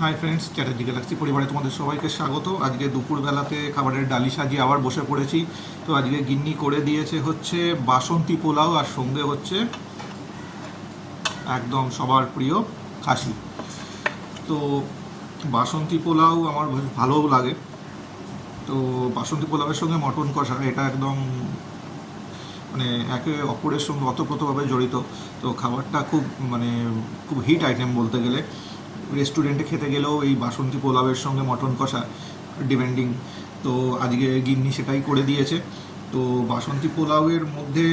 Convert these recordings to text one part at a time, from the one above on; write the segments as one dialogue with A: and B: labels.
A: Hi friends, Chatterjee Galaxy পরিবারে তোমাদের সবাইকে স্বাগত। আজকে দুপুরবেলাতে খাবারের ডালি সাজিয়ে আবার বসে পড়েছি। তো আজকে গিন্নি করে দিয়েছে হচ্ছে বাসন্তী পোলাও, আর সঙ্গে হচ্ছে একদম সবার প্রিয় খাসি। তো বাসন্তী পোলাও আমার বেশ ভালোও লাগে। তো বাসন্তী পোলাওয়ের সঙ্গে মটন কষা, এটা একদম মানে একে অপরের সঙ্গে ওতপ্রোতভাবে জড়িত। তো খাবারটা খুব হিট আইটেম বলতে গেলে। রেস্টুরেন্টে খেতে গেলেও এই বাসন্তী পোলাওয়ের সঙ্গে মটন কষা ডিমান্ডিং। তো আজকে গিন্নি সেটাই করে দিয়েছে। তো বাসন্তী পোলাওয়ের মধ্যে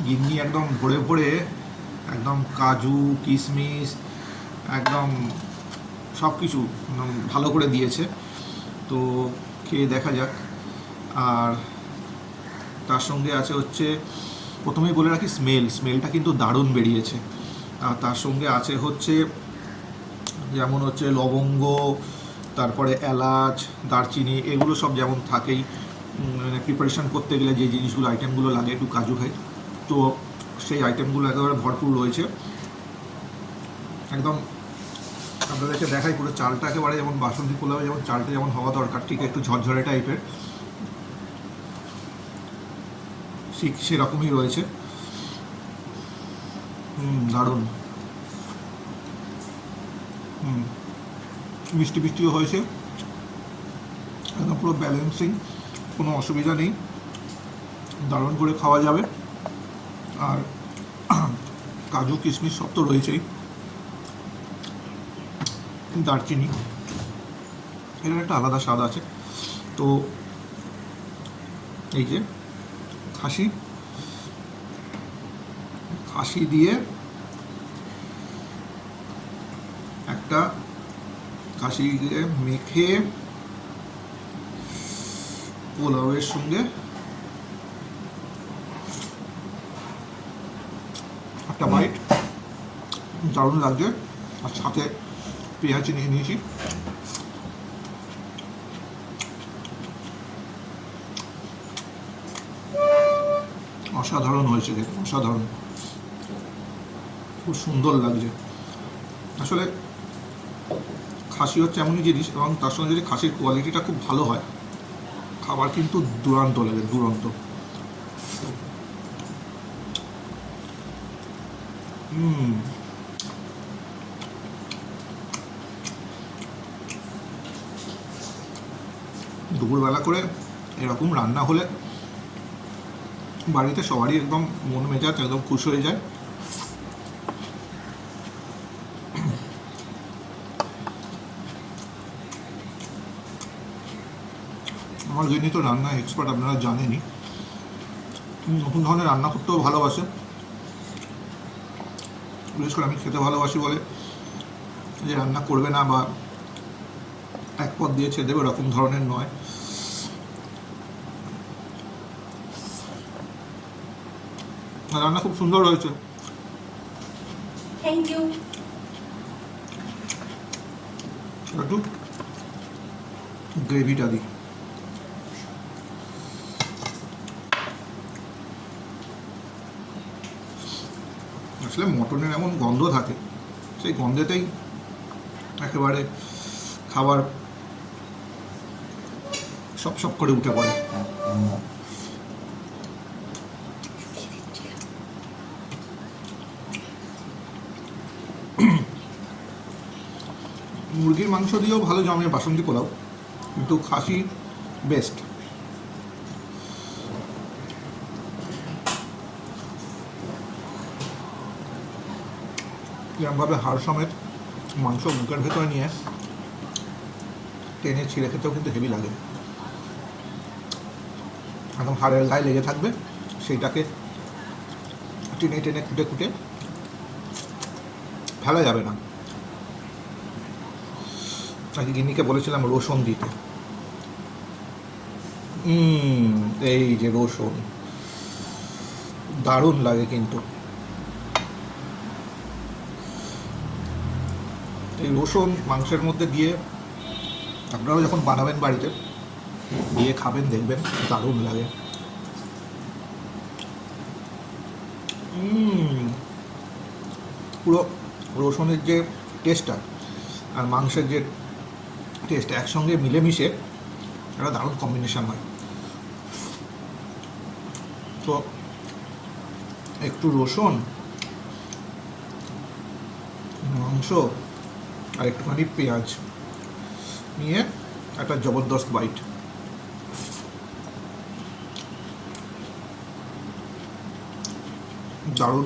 A: গিন্নি একদম ভরে ভরে একদম কাজু কিশমিশ একদম সব কিছু ভালো করে দিয়েছে। তো খেয়ে দেখা যাক। আর তার সঙ্গে আছে হচ্ছে, প্রথমেই বলে রাখি, স্মেলটা কিন্তু দারুণ বেরিয়েছে। আর তার সঙ্গে আছে হচ্ছে যেমন হচ্ছে লবঙ্গ, তারপরে এলাচ, দারচিনি, এগুলো সব যেমন থাকেই। মানে প্রিপারেশান করতে গেলে যে জিনিসগুলো আইটেমগুলো লাগে, একটু কাজু খাই, তো সেই আইটেমগুলো একেবারে ভরপুর রয়েছে। একদম আপনাদেরকে দেখাই পুরো চালটা, একেবারে যেমন বাসন্তী পোলাও যেমন চালটা যেমন হওয়া দরকার, ঠিক একটু ঝরঝরে টাইপের, ঠিক সেরকমই রয়েছে। দারুণ। মিষ্টি মিষ্টিও হয়েছে, একদম পুরো ব্যালেন্সিং, কোনো অসুবিধা নেই, দারুণ করে খাওয়া যাবে। আর কাজু কিশমিশ সব তো রয়েছেই, দারচিনি, এর একটা আলাদা স্বাদ আছে। তো এই যে খাসি দিয়ে একটা খাসি দিয়ে মেখে পোলাওয়ের সঙ্গে একটা বাইট, দারুণ লাগছে। আর সাথে পেঁয়াজ নিয়ে নিয়েছি, অসাধারণ হয়েছে খেতে, অসাধারণ, খুব সুন্দর লাগছে। আসলে খাসি হচ্ছে এমনই জিনিস, এবং তার সঙ্গে যদি খাসির কোয়ালিটিটা খুব ভালো হয়, খাবার কিন্তু দুরন্ত লাগে, দুরন্ত। দুপুরবেলা করে এরকম রান্না হলে বাড়িতে সবারই একদম মন মেজাজ একদম খুশ হয়ে যায়। আমার যিনি তো রান্না এক্সপার্ট, আপনারা জানেনই। নতুন ধরনের রান্না করতেও ভালোবাসে, বিশেষ করে আমি খেতে ভালোবাসি বলে যে রান্না করবে না বা এক পদ দিয়ে ছেড়ে দেবে ওরকম ধরনের নয়। রান্না খুব সুন্দর হয়েছে।
B: Thank you.
A: একটু গ্রেভিটা দিই। আসলে মটনের এমন গন্ধ থাকে, সেই গন্ধেতেই একেবারে খাবার সব করে উঠে পড়ে। মুরগির মাংস দিয়েও ভালো জমে বাসন্তী পোলাও, কিন্তু খাসি বেস্ট। এরকমভাবে হাড় সমেত মাংস মুখের ভেতরে নিয়ে টেনে ছিঁড়ে খেতেও কিন্তু হেভি লাগে। একদম হাড়ের গায়ে লেগে থাকবে, সেইটাকে টেনে টেনে কুটে কুটে ফেলা যাবে না। আজকে গিন্নিকে বলেছিলাম রসুন দিতে। এই যে রসুন, দারুণ লাগে কিন্তু। এই রসুন মাংসের মধ্যে দিয়ে আপনারাও যখন বানাবেন বাড়িতে, দিয়ে খাবেন, দেখবেন দারুণ লাগে। পুরো রসুনের যে টেস্টটা আর মাংসের যে টেস্ট একসঙ্গে মিলেমিশে একটা দারুণ কম্বিনেশান হয়। তো একটু রসুন, মাংস আর একটুখানি পেঁয়াজ নিয়ে একটা জবরদস্ত বাইট। দারুণ।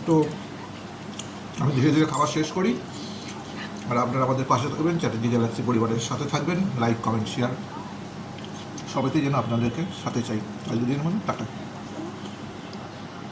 A: তো আমি ধীরে ধীরে খাবার শেষ করি, আর আপনারা আমাদের পাশে থাকবেন, চ্যাটার্জি গ্যালাক্সি পরিবারের সাথে থাকবেন, লাইক কমেন্ট শেয়ার সবেতেই যেন আপনাদেরকে সাথে চাই। আজ দিনের টাটা।